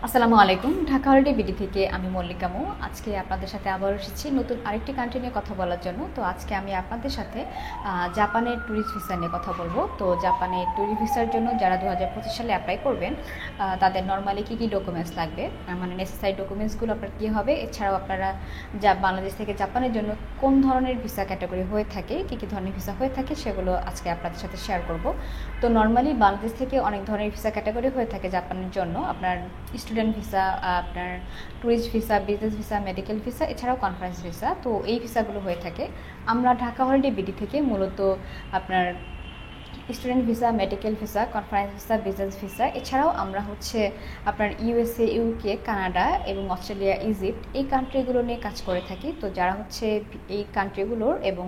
আসসালামু আলাইকুম। Dhaka holiday BD থেকে আমি মল্লিকা মৌ। আজকে আপনাদের সাথে আবার এসেছি নতুন আরেকটি কান্ট্রি নিয়ে কথা বলার জন্য। তো আজকে আমি আপনাদের সাথে জাপানের ট্যুরিস্ট ভিসা নিয়ে কথা বলবো। তো জাপানের ট্যুরিস্ট ভিসার জন্য যারা 2025 সালে অ্যাপ্লাই করবেন, তাদের নর্মালি কী কী ডকুমেন্টস লাগবে, মানে নেসেসারি ডকুমেন্টসগুলো আপনার কী হবে, এছাড়াও আপনারা বাংলাদেশ থেকে জাপানের জন্য কোন ধরনের ভিসা ক্যাটাগরি হয়ে থাকে, কী কী ধরনের ভিসা হয়ে থাকে, সেগুলো আজকে আপনাদের সাথে শেয়ার করব। তো নর্মালি বাংলাদেশ থেকে অনেক ধরনের ভিসা ক্যাটাগরি হয়ে থাকে জাপানের জন্য। আপনার স্টুডেন্ট ভিসা, আপনার tourist visa, business visa, medical visa, এছাড়াও কনফারেন্স ভিসা। তো এই ভিসাগুলো হয়ে থাকে। আমরা ঢাকা হলিডে বিডি থেকে মূলত আপনার student visa, medical visa, conference visa, business visa, এছাড়াও আমরা আপনার ইউএসএ, ইউকে, কানাডা এবং অস্ট্রেলিয়া, ইজিপ্ট, এই কান্ট্রিগুলো নিয়ে কাজ করে থাকি। তো যারা এই কান্ট্রিগুলোর এবং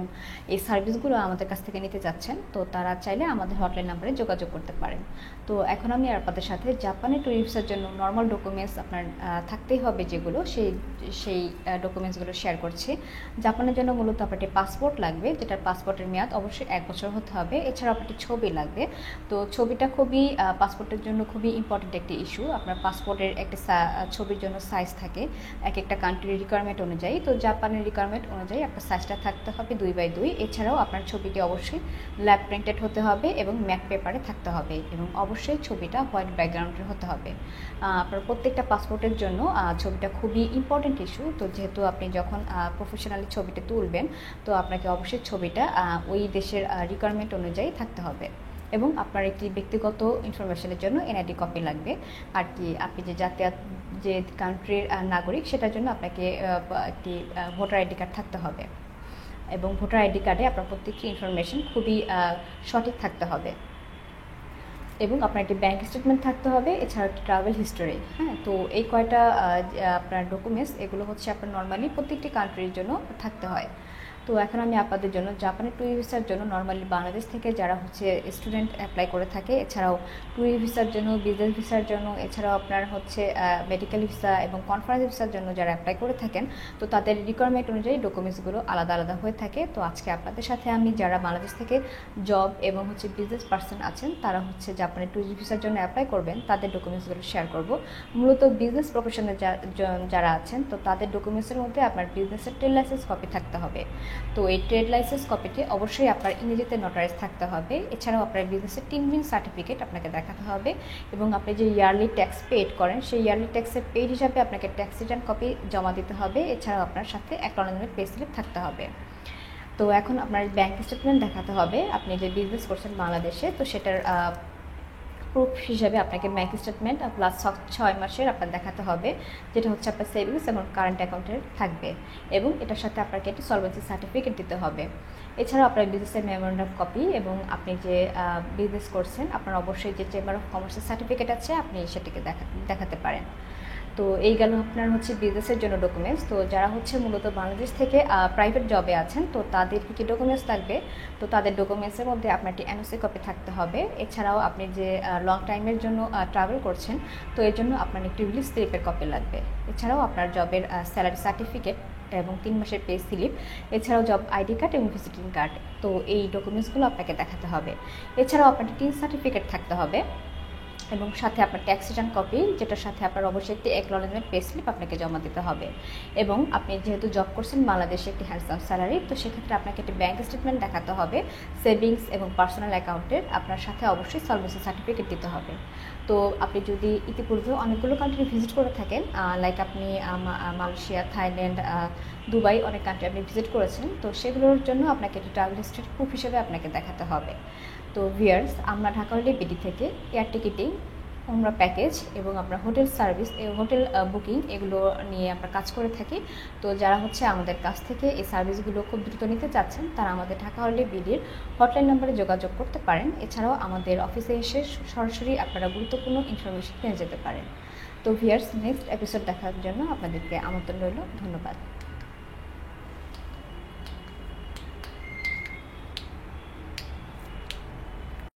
এই সার্ভিসগুলো আমাদের কাছ থেকে নিতে যাচ্ছেন, তো তারা চাইলে আমাদের হটলাইন নাম্বারে যোগাযোগ করতে পারেন। তো এখন আমি আপনাদের সাথে জাপানের ট্যুরিস্ট ভিসার জন্য নর্মাল ডকুমেন্টস আপনার থাকতেই হবে যেগুলো, সেই ডকুমেন্টসগুলো শেয়ার করছি। জাপানের জন্য মূলত আপনার পাসপোর্ট লাগবে, যেটার পাসপোর্টের মেয়াদ অবশ্যই 1 বছর হতে হবে। এছাড়াও আপনার ছবি লাগবে। তো ছবিটা পাসপোর্টের জন্য খুবই ইম্পর্টেন্ট একটি ইস্যু। আপনার পাসপোর্টের একটা ছবির জন্য সাইজ থাকে এক একটা কান্ট্রির রিকোয়ারমেন্ট অনুযায়ী। তো জাপানের রিকোয়ারমেন্ট অনুযায়ী আপনার সাইজটা থাকতে হবে 2x2। এছাড়াও আপনার ছবিটি অবশ্যই ল্যাব প্রিন্টেড হতে হবে এবং ম্যাট পেপারে থাকতে হবে, এবং অবশ্যই ছবিটা হোয়াইট ব্যাকগ্রাউন্ডের হতে হবে। আপনার প্রত্যেকটা পাসপোর্টের জন্য ছবিটা খুবই ইম্পর্টেন্ট ইস্যু। তো যেহেতু আপনি যখন প্রফেশনালি ছবিটা তুলবেন, তো আপনাকে অবশ্যই ছবিটা ওই দেশের রিকোয়ারমেন্ট অনুযায়ী থাকতে হবে। এবং আপনার একটি ব্যক্তিগত ইনফরমেশনের জন্য এনআইডি কপি লাগবে। আর কি আপনি যে কান্ট্রির নাগরিক, সেটার জন্য আপনাকে একটি ভোটার আইডি কার্ড থাকতে হবে, এবং ভোটার আইডি কার্ডে আপনার প্রত্যেকটি ইনফরমেশন খুবই সঠিক থাকতে হবে। এবং আপনার একটি ব্যাঙ্ক স্টেটমেন্ট থাকতে হবে, এছাড়া একটি ট্রাভেল হিস্টোরি। হ্যাঁ, তো এই কয়টা আপনার ডকুমেন্টস, এগুলো আপনার নর্মালি প্রত্যেকটি কান্ট্রির জন্য থাকতে হয়। তো এখন আমি আপনাদের জন্য জাপানের ট্যুরিস্ট ভিসার জন্য নর্মালি বাংলাদেশ থেকে যারা স্টুডেন্ট অ্যাপ্লাই করে থাকে, এছাড়াও ট্যুরিস্ট ভিসার জন্য, বিজনেস ভিসার জন্য, এছাড়াও আপনার মেডিকেল ভিসা এবং কনফারেন্স ভিসার জন্য যারা অ্যাপ্লাই করে থাকেন, তো তাদের রিকোয়ারমেন্ট অনুযায়ী ডকুমেন্টসগুলো আলাদা আলাদা হয়ে থাকে। তো আজকে আপনাদের সাথে আমি যারা বাংলাদেশ থেকে জব এবং বিজনেস পার্সন আছেন, তারা জাপানের ট্যুরিস্ট ভিসার জন্য অ্যাপ্লাই করবেন, তাদের ডকুমেন্টসগুলো শেয়ার করব। মূলত বিজনেস প্রফেশনে যারা আছেন, তো তাদের ডকুমেন্টসের মধ্যে আপনার বিজনেসের ট্রেড লাইসেন্স কপি থাকতে হবে। তো এই ট্রেড লাইসেন্স কপিটি অবশ্যই আপনার ইংরেজিতে নোটারাইজ থাকতে হবে। এছাড়াও আপনার বিজনেসের 3 দিন সার্টিফিকেট আপনাকে দেখাতে হবে, এবং আপনি যে ইয়ারলি ট্যাক্স পেড করেন, সেই ইয়ারলি ট্যাক্সের পেড হিসাবে আপনাকে ট্যাক্স রিটার্ন কপি জমা দিতে হবে। এছাড়াও আপনার সাথে অ্যাকনলেজমেন্ট পে স্লিপ থাকতে হবে। তো এখন আপনার ব্যাঙ্ক স্টেটমেন্ট দেখাতে হবে। আপনি যে বিজনেস করছেন বাংলাদেশে, তো সেটার প্রুফ হিসাবে আপনাকে ব্যাঙ্ক স্টেটমেন্ট প্লাস 6 মাসের আপনার দেখাতে হবে, যেটা আপনার সেভিংস এবং কারেন্ট অ্যাকাউন্টের থাকবে, এবং এটার সাথে আপনাকে একটি সলভেন্সি সার্টিফিকেট দিতে হবে। এছাড়াও আপনার বিজনেসের মেমোরেন্ডাম কপি, এবং আপনি যে বিজনেস করছেন, আপনার অবশ্যই যে চেম্বার অফ কমার্সের সার্টিফিকেট আছে, আপনি সেটিকে দেখাতে পারেন। তো এই গেল আপনার বিজনেসের জন্য ডকুমেন্টস। তো যারা মূলত বাংলাদেশ থেকে প্রাইভেট জবে আছেন, তো তাদের কী কী ডকুমেন্টস লাগবে, তো তাদের ডকুমেন্টসের মধ্যে আপনার একটি এনওসি কপি থাকতে হবে। এছাড়াও আপনি যে লং টাইমের জন্য ট্রাভেল করছেন, তো এর জন্য আপনার একটি রিলিজ স্লিপের কপি লাগবে। এছাড়াও আপনার জবের স্যালারি সার্টিফিকেট এবং 3 মাসের পে স্লিপ, এছাড়াও জব আইডি কার্ড এবং ভিজিটিং কার্ড। তো এই ডকুমেন্টসগুলো আপনাকে দেখাতে হবে। এছাড়াও আপনার টিন সার্টিফিকেট থাকতে হবে, এবং সাথে আপনার ট্যাক্স রিটার্ন কপি, যেটার সাথে আপনার অবশ্যই একটি অ্যাকনলেজমেন্ট পে স্লিপ আপনাকে জমা দিতে হবে। এবং আপনি যেহেতু জব করছেন বাংলাদেশে একটি হ্যান্ডসাম স্যালারি, তো সেক্ষেত্রে আপনাকে একটি ব্যাঙ্ক স্টেটমেন্ট দেখাতে হবে সেভিংস এবং পার্সোনাল অ্যাকাউন্টের। আপনার সাথে অবশ্যই সলভেন্সি সার্টিফিকেট দিতে হবে। তো আপনি যদি ইতিপূর্বে অনেকগুলো কান্ট্রি ভিজিট করে থাকেন, লাইক আপনি মালয়েশিয়া, থাইল্যান্ড, দুবাই, অনেক কান্ট্রি আপনি ভিজিট করেছেন, তো সেগুলোর জন্য আপনাকে একটি ট্রাভেল হিস্ট্রি প্রুফ হিসেবে আপনাকে দেখাতে হবে। তো ভিউয়ার্স, আমরা ঢাকা হলিডে বিডি থেকে এয়ার টিকিটিং, আমরা প্যাকেজ এবং আমরা হোটেল সার্ভিস, হোটেল বুকিং, এগুলো নিয়ে আমরা কাজ করে থাকি। তো যারা আমাদের কাছ থেকে এই সার্ভিসগুলো খুব দ্রুত নিতে চাচ্ছেন, তারা আমাদের ঢাকা হলিডে বিডির হটলাইন নম্বরে যোগাযোগ করতে পারেন। এছাড়াও আমাদের অফিসে এসে সরাসরি আপনারা গুরুত্বপূর্ণ ইনফরমেশন পেয়ে যেতে পারেন। তো ভিউয়ার্স, নেক্সট এপিসোড দেখার জন্য আপনাদেরকে আমন্ত্রণ রইল। ধন্যবাদ।